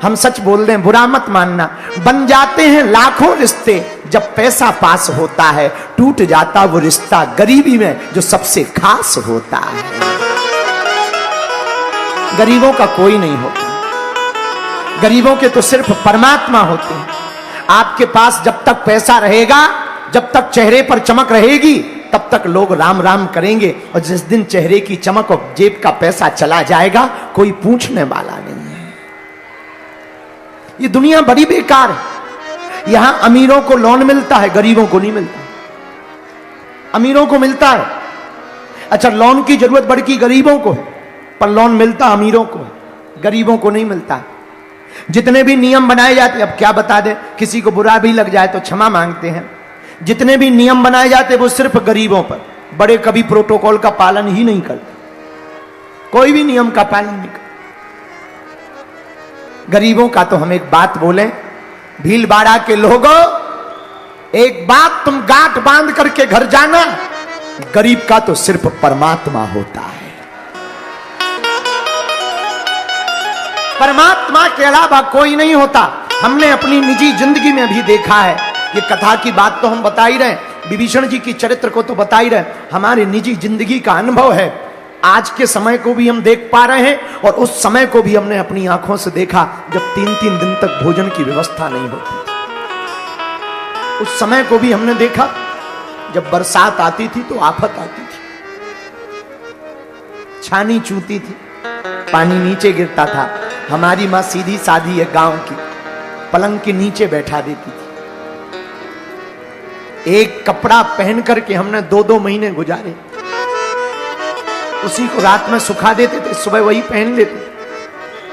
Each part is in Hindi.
हम सच बोल रहे हैं, बुरा मत मानना। बन जाते हैं लाखों रिश्ते जब पैसा पास होता है, टूट जाता वो रिश्ता गरीबी में जो सबसे खास होता है। गरीबों का कोई नहीं होता, गरीबों के तो सिर्फ परमात्मा होते हैं। आपके पास जब तक पैसा रहेगा, जब तक चेहरे पर चमक रहेगी, तब तक लोग राम राम करेंगे, और जिस दिन चेहरे की चमक और जेब का पैसा चला जाएगा, कोई पूछने वाला नहीं है। ये दुनिया बड़ी बेकार है। यहां अमीरों को लोन मिलता है, गरीबों को नहीं मिलता। अमीरों को मिलता है, अच्छा लोन की जरूरत बड़की गरीबों को है, पर लोन मिलता अमीरों को, गरीबों को नहीं मिलता। जितने भी नियम बनाए जाते, अब क्या बता दे, किसी को बुरा भी लग जाए तो क्षमा मांगते हैं। जितने भी नियम बनाए जाते वो सिर्फ गरीबों पर, बड़े कभी प्रोटोकॉल का पालन ही नहीं करते, कोई भी नियम का पालन नहीं करते। गरीबों का तो हम एक बात बोले, भीलवाड़ा के लोगों, एक बात तुम गांठ बांध करके घर जाना, गरीब का तो सिर्फ परमात्मा होता है। परमात्मा के अलावा कोई नहीं होता। हमने अपनी निजी जिंदगी में भी देखा है, ये कथा की बात तो हम बता ही रहे, विभीषण जी की चरित्र को तो बता ही रहे, हमारी निजी जिंदगी का अनुभव है। आज के समय को भी हम देख पा रहे हैं, और उस समय को भी हमने अपनी आंखों से देखा जब 3-3 दिन तक भोजन की व्यवस्था नहीं होती थी। उस समय को भी हमने देखा जब बरसात आती थी तो आफत आती थी, छानी चूती थी, पानी नीचे गिरता था। हमारी मां सीधी साधी है गांव की, पलंग के नीचे बैठा देती थी। एक कपड़ा पहन करके हमने 2-2 महीने गुजारे, उसी को रात में सुखा देते थे, सुबह वही पहन लेते।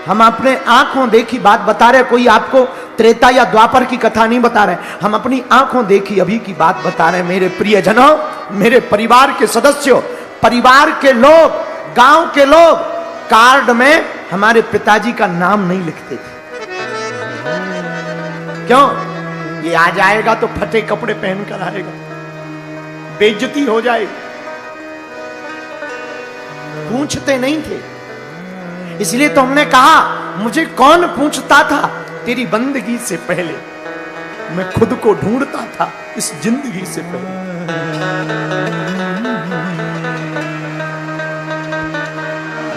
हम अपने आंखों देखी बात बता रहे, कोई आपको त्रेता या द्वापर की कथा नहीं बता रहे, हम अपनी आंखों देखी अभी की बात बता रहे। मेरे प्रियजनों, मेरे परिवार के सदस्यों, परिवार के लोग, गांव के लोग कार्ड में हमारे पिताजी का नाम नहीं लिखते थे। क्यों? ये आ जाएगा तो फटे कपड़े पहन कर आएगा, बेइज्जती हो जाएगी। पूछते नहीं थे, इसलिए तो हमने कहा मुझे कौन पूछता था, तेरी बंदगी से पहले मैं खुद को ढूंढता था, इस जिंदगी से पहले।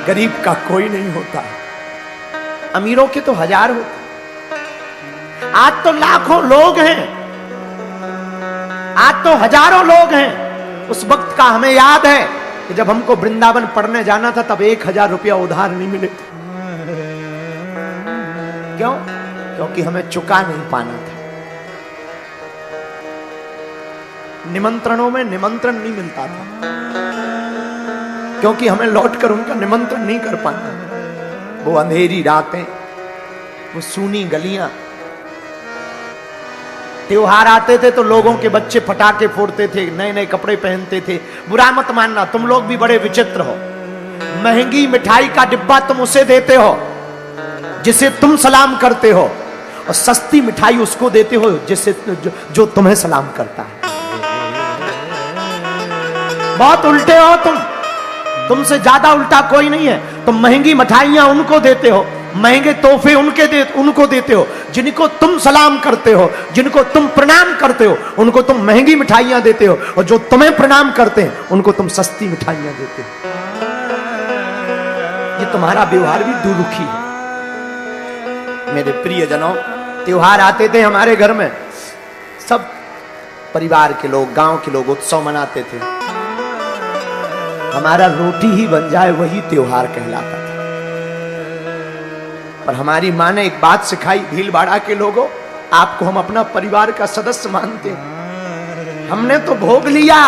गरीब का कोई नहीं होता, अमीरों के तो हजार होते। आज तो लाखों लोग हैं, आज तो हजारों लोग हैं। उस वक्त का हमें याद है कि जब हमको वृंदावन पढ़ने जाना था तब 1000 रुपया उधार नहीं मिले थे। क्यों? क्योंकि हमें चुका नहीं पाना था। निमंत्रणों में निमंत्रण नहीं मिलता था, क्योंकि हमें लौटकर उनका निमंत्रण नहीं कर पाना। वो अंधेरी रातें, वो सूनी गलियां, त्योहार आते थे तो लोगों के बच्चे पटाखे फोड़ते थे, नए नए कपड़े पहनते थे। बुरा मत मानना, तुम लोग भी बड़े विचित्र हो। महंगी मिठाई का डिब्बा तुम उसे देते हो जिसे तुम सलाम करते हो, और सस्ती मिठाई उसको देते हो जिसे जो तुम्हें सलाम करता है। बहुत उल्टे हो तुम, तुमसे ज्यादा उल्टा कोई नहीं है। तुम महंगी मिठाइयां उनको देते हो, महंगे तोहफे उनको देते हो, जिनको तुम सलाम करते हो, जिनको तुम प्रणाम करते हो, उनको तुम महंगी मिठाइयां देते हो, और जो तुम्हें प्रणाम करते हैं उनको तुम सस्ती मिठाइयां देते हो। ये तुम्हारा व्यवहार भी दुरुखी है। मेरे प्रियजनों, त्योहार आते थे हमारे घर में, सब परिवार के लोग, गांव के लोग उत्सव मनाते थे। हमारा रोटी ही बन जाए वही त्योहार कहलाता था। पर हमारी मां ने एक बात सिखाई, भीलवाड़ा के लोगों, आपको हम अपना परिवार का सदस्य मानते हैं। हमने तो भोग लिया,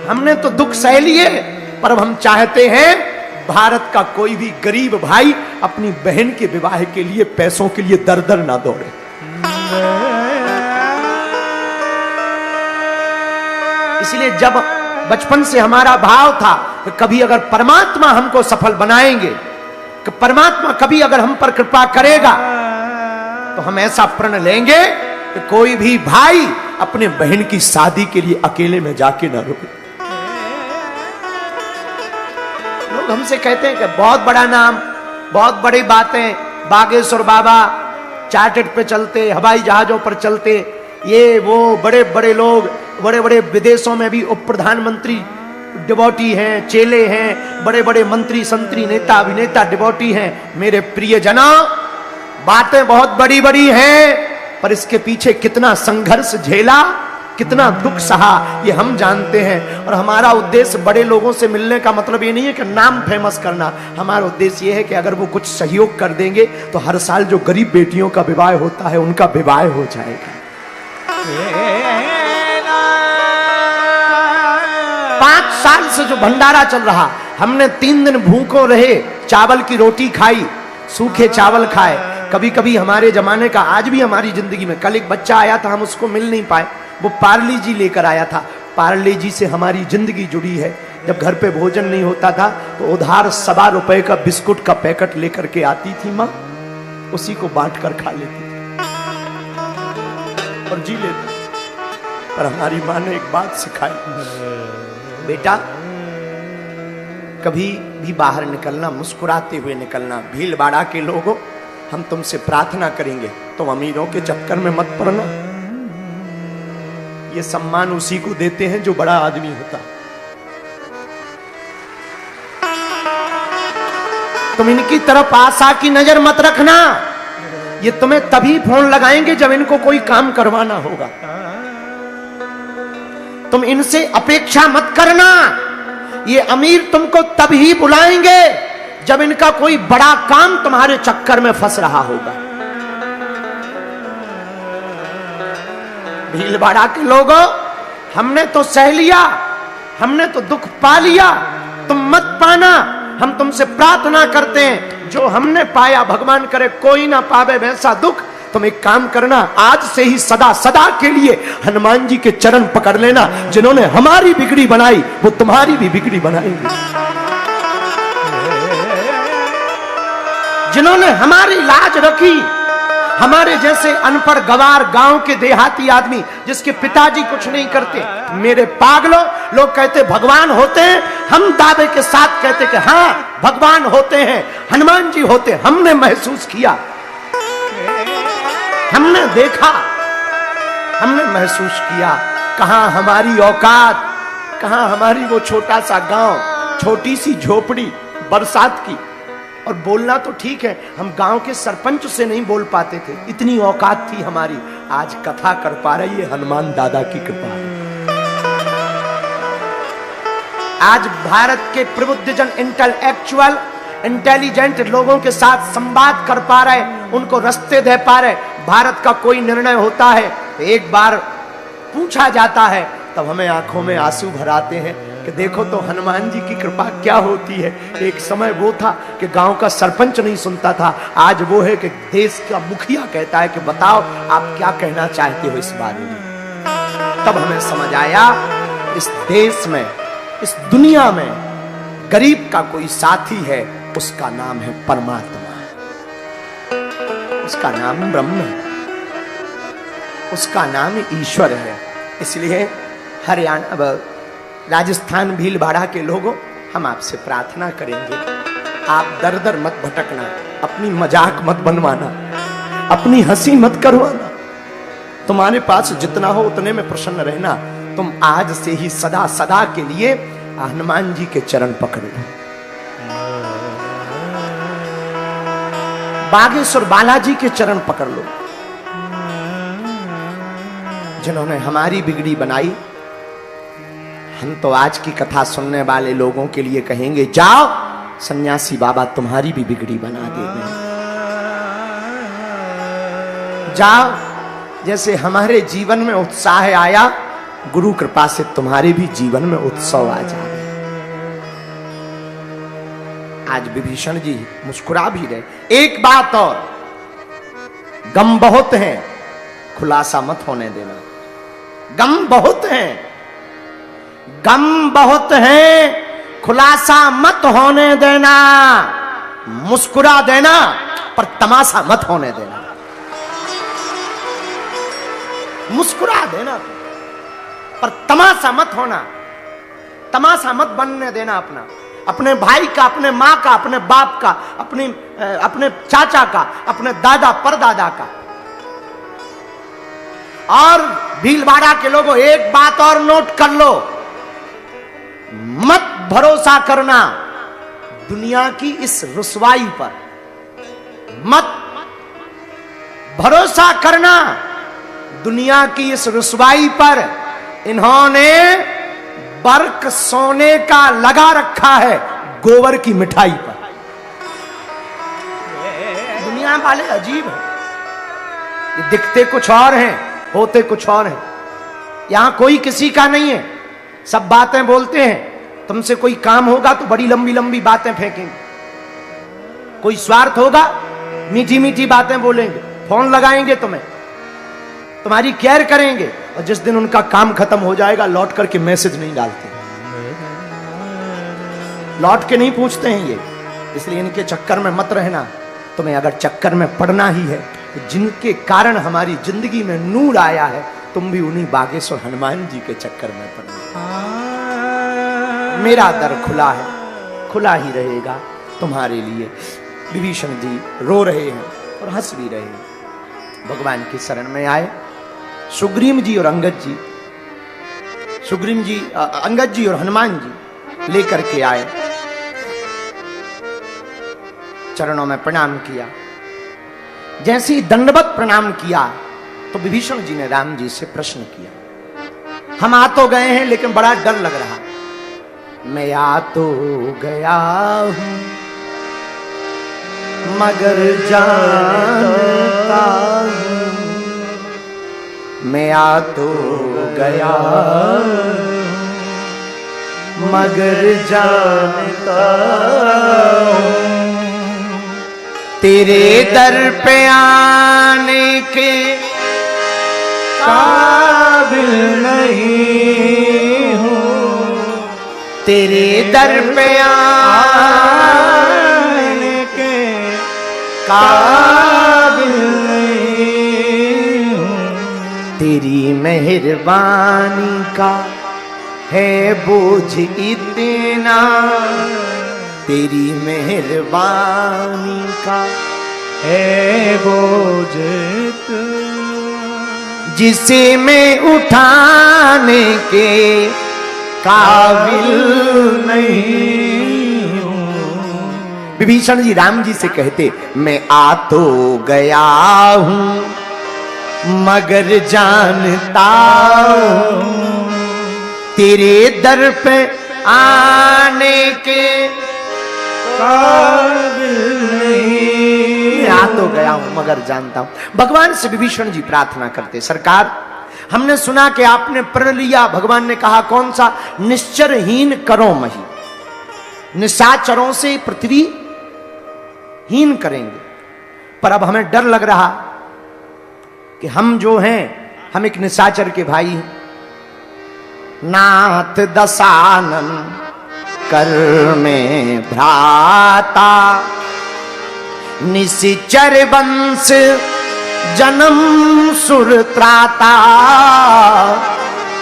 हमने तो दुख सह लिए, पर अब हम चाहते हैं भारत का कोई भी गरीब भाई अपनी बहन के विवाह के लिए पैसों के लिए दर दर ना दौड़े। इसलिए जब बचपन से हमारा भाव था कि कभी अगर परमात्मा हमको सफल बनाएंगे, कि परमात्मा कभी अगर हम पर कृपा करेगा, तो हम ऐसा प्रण लेंगे कि कोई भी भाई अपने बहन की शादी के लिए अकेले में जाके ना रुके। लोग हमसे कहते हैं कि बहुत बड़ा नाम, बहुत बड़ी बातें, बागेश्वर बाबा चार्टर्ड पे चलते, हवाई जहाजों पर चलते, ये वो बड़े बड़े लोग, बड़े बड़े विदेशों में भी उप प्रधानमंत्री डिवोटी हैं, चेले हैं, बड़े बड़े मंत्री संतरी नेता अभिनेता डिवोटी हैं। मेरे प्रिय जना, बातें बहुत बड़ी बड़ी हैं, पर इसके पीछे कितना संघर्ष झेला, कितना दुख सहा, ये हम जानते हैं। और हमारा उद्देश्य बड़े लोगों से मिलने का मतलब ये नहीं है कि नाम फेमस करना। हमारा उद्देश्य ये है कि अगर वो कुछ सहयोग कर देंगे तो हर साल जो गरीब बेटियों का विवाह होता है उनका विवाह हो जाएगा। 5 साल से जो भंडारा चल रहा, हमने 3 दिन भूखों रहे, चावल की रोटी खाई, सूखे चावल खाए। कभी कभी हमारे जमाने का, आज भी हमारी जिंदगी में, कल एक बच्चा आया था, हम उसको मिल नहीं पाए, वो पार्ले जी लेकर आया था। पार्ले जी से हमारी जिंदगी जुड़ी है। जब घर पे भोजन नहीं होता था तो उधार 1.25 रुपए का बिस्कुट का पैकेट लेकर के आती थी माँ, उसी को बांट कर खा लेती थी और जी लेती। पर हमारी माँ ने एक बात सिखाई, बेटा कभी भी बाहर निकलना मुस्कुराते हुए निकलना। भीड़ बाड़ा के लोगों, हम तुमसे प्रार्थना करेंगे, तुम अमीरों के चक्कर में मत पड़ना। ये सम्मान उसी को देते हैं जो बड़ा आदमी होता। तुम इनकी तरफ आशा की नजर मत रखना, ये तुम्हें तभी फोन लगाएंगे जब इनको कोई काम करवाना होगा। तुम इनसे अपेक्षा मत करना, ये अमीर तुमको तभी बुलाएंगे जब इनका कोई बड़ा काम तुम्हारे चक्कर में फंस रहा होगा। भीलवाड़ा के लोगों, हमने तो सह लिया, हमने तो दुख पा लिया, तुम मत पाना। हम तुमसे प्रार्थना करते हैं, जो हमने पाया भगवान करे कोई ना पावे वैसा दुख। तुम एक काम करना, आज से ही सदा सदा के लिए हनुमान जी के चरण पकड़ लेना। जिन्होंने हमारी बिगड़ी बनाई वो तुम्हारी भी बिगड़ी बनाएंगे। जिन्होंने हमारी लाज रखी, हमारे जैसे अनपढ़ गवार गांव के देहाती आदमी जिसके पिताजी कुछ नहीं करते, मेरे पागलों, लोग कहते भगवान होते हैं, हम दावे के साथ कहते कि हाँ भगवान होते हैं, हनुमान जी होते। हमने महसूस किया, हमने देखा, हमने महसूस किया। कहां हमारी औकात, कहां हमारी वो छोटा सा गांव, छोटी सी झोपड़ी बरसात की। और बोलना तो ठीक है, हम गांव के सरपंच से नहीं बोल पाते थे, इतनी औकात थी हमारी। आज कथा कर पा रही है हनुमान दादा की कृपा है। आज भारत के प्रबुद्धजन, इंटेलेक्चुअल, इंटेलिजेंट लोगों के साथ संवाद कर पा रहे, उनको रास्ते दे पा रहे। भारत का कोई निर्णय होता है, एक बार पूछा जाता है, तब हमें आंखों में आंसू भर आते हैं कि देखो तो हनुमान जी की कृपा क्या होती है। एक समय वो था कि गांव का सरपंच नहीं सुनता था, आज वो है कि देश का मुखिया कहता है कि बताओ आप क्या कहना चाहते हो इस बारे में। तब हमें समझ आया, इस देश में, इस दुनिया में गरीब का कोई साथी है, उसका नाम है परमात्मा, उसका नाम ब्रह्म है, उसका नाम ईश्वर है। इसलिए हरियाणा, राजस्थान भीलवाड़ा के लोगों, हम आपसे प्रार्थना करेंगे, आप दर दर मत भटकना, अपनी मजाक मत बनवाना, अपनी हंसी मत करवाना। तुम्हारे पास जितना हो उतने में प्रसन्न रहना। तुम आज से ही सदा सदा के लिए हनुमान जी के चरण पकड़ लो। बागेश्वर बालाजी के चरण पकड़ लो, जिन्होंने हमारी बिगड़ी बनाई। हम तो आज की कथा सुनने वाले लोगों के लिए कहेंगे, जाओ सन्यासी बाबा तुम्हारी भी बिगड़ी बना देंगे। जाओ, जैसे हमारे जीवन में उत्साह आया, गुरु कृपा से तुम्हारे भी जीवन में उत्सव आ जाए। आज विभीषण जी मुस्कुरा भी रहे। एक बात और, गम बहुत हैं, खुलासा मत होने देना। गम बहुत हैं, गम बहुत हैं, खुलासा मत होने देना। मुस्कुरा देना पर तमाशा मत होने देना। मुस्कुरा देना पर तमाशा मत होना, तमाशा मत बनने देना अपना। अपने भाई का, अपने मां का, अपने बाप का, अपने चाचा का, अपने दादा परदादा का। और भीलवाड़ा के लोगों, एक बात और नोट कर लो, मत भरोसा करना दुनिया की इस रुसवाई पर, मत भरोसा करना दुनिया की इस रुसवाई पर। इन्होंने बर्क सोने का लगा रखा है गोबर की मिठाई पर। दुनिया वाले अजीब हैं, ये दिखते कुछ और हैं, होते कुछ और हैं। यहां कोई किसी का नहीं है, सब बातें बोलते हैं। तुमसे कोई काम होगा तो बड़ी लंबी लंबी बातें फेंकेंगे, कोई स्वार्थ होगा मीठी मीठी बातें बोलेंगे, फोन लगाएंगे तुम्हें, तुम्हारी केयर करेंगे, और जिस दिन उनका काम खत्म हो जाएगा लौट करके मैसेज नहीं डालते, लौट के नहीं पूछते हैं ये। इसलिए इनके चक्कर में मत रहना। तुम्हें अगर चक्कर में पड़ना ही है तो जिनके कारण हमारी जिंदगी में नूर आया है, तुम भी उन्हीं बागेश्वर हनुमान जी के चक्कर में पड़ना। मेरा दर खुला है, खुला ही रहेगा तुम्हारे लिए। विभीषण जी रो रहे हैं और हंस भी रहे हैं, भगवान की शरण में आए। सुग्रीव जी और अंगद जी, सुग्रीव जी, अंगद जी और हनुमान जी लेकर के आए, चरणों में प्रणाम किया। जैसे ही दंडवत प्रणाम किया तो विभीषण जी ने राम जी से प्रश्न किया, हम आ तो गए हैं लेकिन बड़ा डर लग रहा। मैं आ तो गया हूं मगर जानता हूं, मैं आ तो गया मगर जानता हूं, तेरे दर पे आने के काबिल नहीं हूं, तेरे दर पे आने के काबिल नहीं हूं, तेरी मेहरबानी का है बोझ इतना, तेरी मेहरबानी का है बोझ जिसे मैं उठाने के काबिल नहीं हूं। विभीषण जी राम जी से कहते, मैं आ तो गया हूं मगर जानता हूं, तेरे दर पे आने के काबिल नहीं, आ तो गया हूं मगर जानता हूं। भगवान से विभीषण जी प्रार्थना करते, सरकार हमने सुना कि आपने प्रण लिया। भगवान ने कहा कौन सा? निश्चरहीन करो मही, निशाचरों से पृथ्वी हीन करेंगे। पर अब हमें डर लग रहा कि हम जो हैं, हम एक निशाचर के भाई हैं। नाथ दशानन कर में भ्राता, निशिचर वंश जन्म सुर त्राता।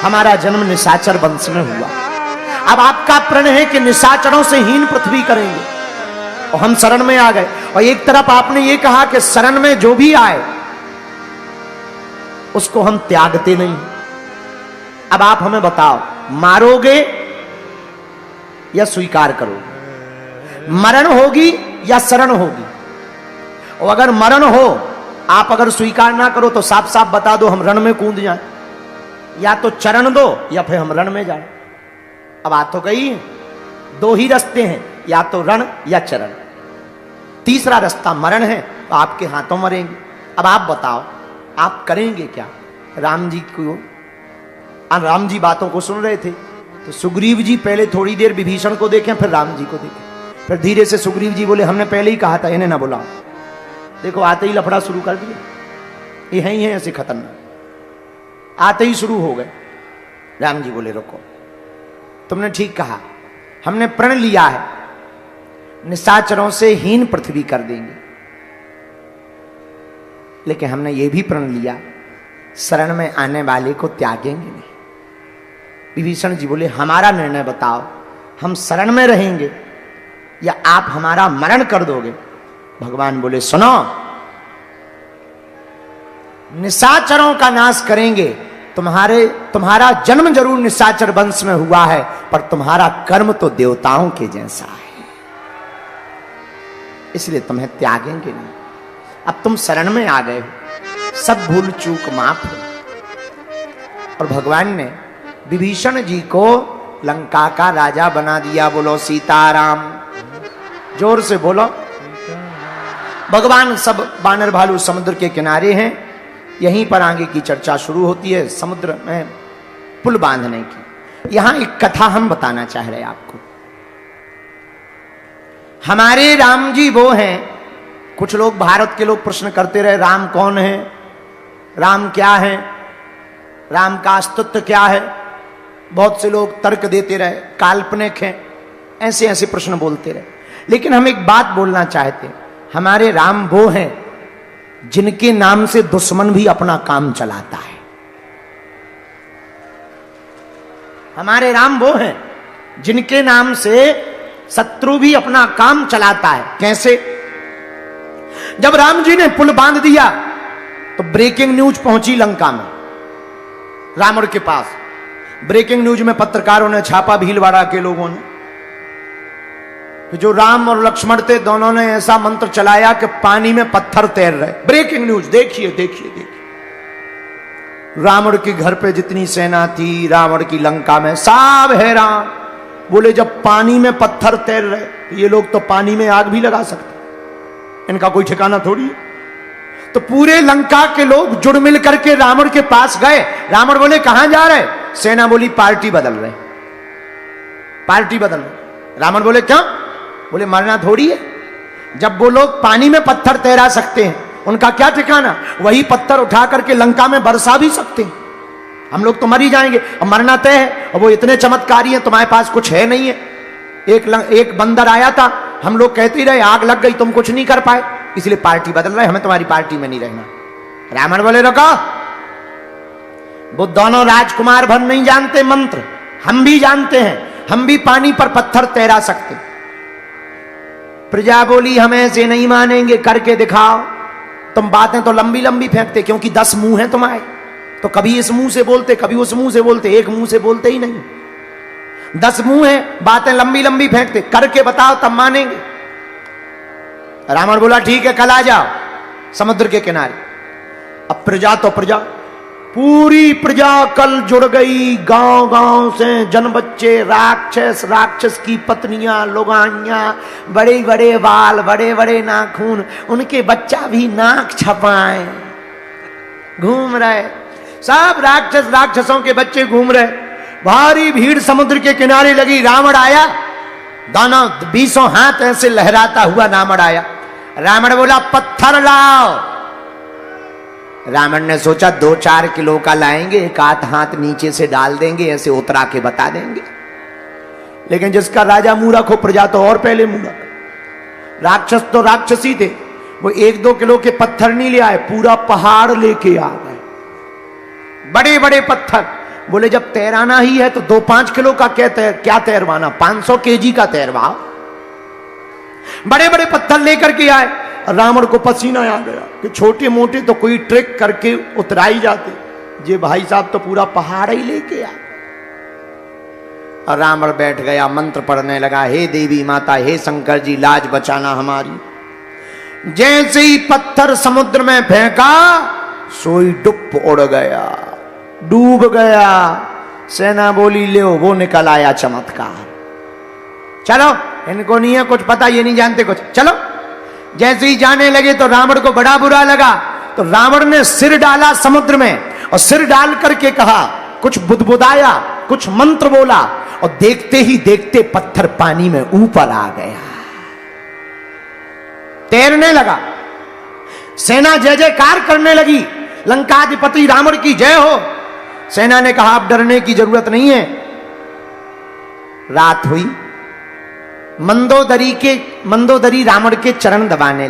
हमारा जन्म निशाचर वंश में हुआ। अब आपका प्रण है कि निशाचरों से हीन पृथ्वी करेंगे, और हम शरण में आ गए। और एक तरफ आपने ये कहा कि शरण में जो भी आए उसको हम त्यागते नहीं। अब आप हमें बताओ, मारोगे या स्वीकार करोगे? मरण होगी या शरण होगी? और अगर मरण हो, आप अगर स्वीकार ना करो तो साफ साफ बता दो हम रण में कूद जाएं, या तो चरण दो या फिर हम रण में जाएं। अब आ तो गई, दो ही रास्ते हैं, या तो रण या चरण। तीसरा रास्ता मरण है, तो आपके हाथों मरेंगे। अब आप बताओ आप करेंगे क्या? राम जी बातों को सुन रहे थे, तो सुग्रीव जी पहले थोड़ी देर विभीषण को देखें, फिर राम जी को देखें। फिर धीरे से सुग्रीव जी बोले, हमने पहले ही कहा था इन्हें ना बुलाओ। देखो आते ही लफड़ा शुरू कर दिया, ये है ही है ऐसे खतरनाक, आते ही शुरू हो गए। राम जी बोले रुको, तुमने ठीक कहा, हमने प्रण लिया है निशाचरों से हीन पृथ्वी कर देंगे, लेकिन हमने ये भी प्रण लिया शरण में आने वाले को त्यागेंगे नहीं। विभीषण जी बोले हमारा निर्णय बताओ, हम शरण में रहेंगे या आप हमारा मरण कर दोगे? भगवान बोले सुनो, निशाचरों का नाश करेंगे। तुम्हारा जन्म जरूर निशाचर वंश में हुआ है, पर तुम्हारा कर्म तो देवताओं के जैसा है, इसलिए तुम्हें त्यागेंगे नहीं। अब तुम शरण में आ गए हो, सब भूल चूक माफ हो। और भगवान ने विभीषण जी को लंका का राजा बना दिया। बोलो सीताराम, जोर से बोलो। भगवान सब बानर भालू समुद्र के किनारे हैं। यहीं पर आगे की चर्चा शुरू होती है समुद्र में पुल बांधने की। यहां एक कथा हम बताना चाह रहे हैं आपको। हमारे राम जी वो हैं, कुछ लोग भारत के लोग प्रश्न करते रहे राम कौन है, राम क्या है, राम का अस्तित्व क्या है। बहुत से लोग तर्क देते रहे, काल्पनिक है, ऐसे ऐसे प्रश्न बोलते रहे। लेकिन हम एक बात बोलना चाहते हैं, हमारे राम वो हैं जिनके नाम से दुश्मन भी अपना काम चलाता है। हमारे राम वो हैं जिनके नाम से शत्रु भी अपना काम चलाता है। कैसे? जब राम जी ने पुल बांध दिया तो ब्रेकिंग न्यूज पहुंची लंका में, रावण के पास। ब्रेकिंग न्यूज में पत्रकारों ने छापा, भीलवाड़ा के लोगों ने, जो राम और लक्ष्मण थे दोनों ने ऐसा मंत्र चलाया कि पानी में पत्थर तैर रहे। ब्रेकिंग न्यूज, देखिए देखिए देखिए। रावण के घर पे जितनी सेना थी, रावण की लंका में, सब हैरान। बोले जब पानी में पत्थर तैर रहे, ये लोग तो पानी में आग भी लगा सकते, इनका कोई ठिकाना थोड़ी है। तो पूरे लंका के लोग जुड़ मिल करके रावण के पास गए। रावण बोले कहां जा रहे? सेना बोली पार्टी बदल रहे, पार्टी बदल रहे। रावण बोले क्यों? बोले मरना थोड़ी है। जब वो लोग पानी में पत्थर तैरा सकते हैं, उनका क्या ठिकाना? वही पत्थर उठा करके लंका में बरसा भी सकते हैं। हम लोग तो मर ही जाएंगे, अब मरना तय है। और वो इतने चमत्कारी हैं, तुम्हारे पास कुछ है नहीं है। एक बंदर आया था, हम लोग कहते ही रहे आग लग गई, तुम कुछ नहीं कर पाए, इसलिए पार्टी बदल रहे, हमें तुम्हारी पार्टी में नहीं रहना। रावण बोले रुको, वो दोनों राजकुमार भर नहीं जानते मंत्र, हम भी जानते हैं, हम भी पानी पर पत्थर तैरा सकते। प्रजा बोली हम ऐसे नहीं मानेंगे, करके दिखाओ। तुम बातें तो लंबी लंबी फेंकते, क्योंकि 10 मुंह हैं तुम्हारे, तो कभी इस मुंह से बोलते, कभी उस मुंह से बोलते, एक मुंह से बोलते ही नहीं। 10 मुंह हैं, बातें लंबी लंबी फेंकते, करके बताओ तब मानेंगे। रावण बोला ठीक है, कल आ जाओ समुद्र के किनारे। अब प्रजा तो प्रजा, पूरी प्रजा कल जुड़ गई। गांव गांव से जन बच्चे, राक्षस, राक्षस की पत्नियां, लोगानियां, बड़े बड़े बाल, बड़े बड़े नाखून, उनके बच्चा भी नाक छपाए घूम रहे। सब राक्षस, राक्षसों के बच्चे घूम रहे। भारी भीड़ समुद्र के किनारे लगी। रावण आया, दोनों 20 हाथ ऐसे लहराता हुआ रावण आया। रावण बोला पत्थर लाओ। रावण ने सोचा 2-4 किलो का लाएंगे, एक आध हाथ नीचे से डाल देंगे, ऐसे उतरा के बता देंगे। लेकिन जिसका राजा मूर्ख हो, प्रजा तो और पहले मूर्ख। राक्षस तो राक्षसी थे, वो 1-2 किलो के पत्थर नहीं ले आए, पूरा पहाड़ लेके आ गए, बड़े बड़े पत्थर। बोले जब तैराना ही है तो 2-5 किलो का क्या तैरवाना, 500 केजी का तैरवाओ। बड़े बड़े पत्थर लेकर के आए। रावण को पसीना आ गया कि छोटे मोटे तो कोई ट्रिक करके उतराई जाते, ये भाई साहब तो पूरा पहाड़ ही लेके आ। और रावण बैठ गया, मंत्र पढ़ने लगा, हे देवी माता, हे शंकर जी, लाज बचाना हमारी। जैसे ही पत्थर समुद्र में फेंका, सोई डुप उड़ गया, डूब गया। सेना बोली ले वो निकल आया चमत्कार। चलो, इनको नहीं है कुछ पता, ये नहीं जानते कुछ, चलो। जैसे ही जाने लगे तो रावण को बड़ा बुरा लगा, तो रावण ने सिर डाला समुद्र में, और सिर डाल करके कहा, कुछ बुदबुदाया, कुछ मंत्र बोला, और देखते ही देखते पत्थर पानी में ऊपर आ गया, तैरने लगा। सेना जय जयकार करने लगी, लंकाधिपति रावण की जय हो। सेना ने कहा अब डरने की जरूरत नहीं है। रात हुई, मंदोदरी रावण के चरण दबाने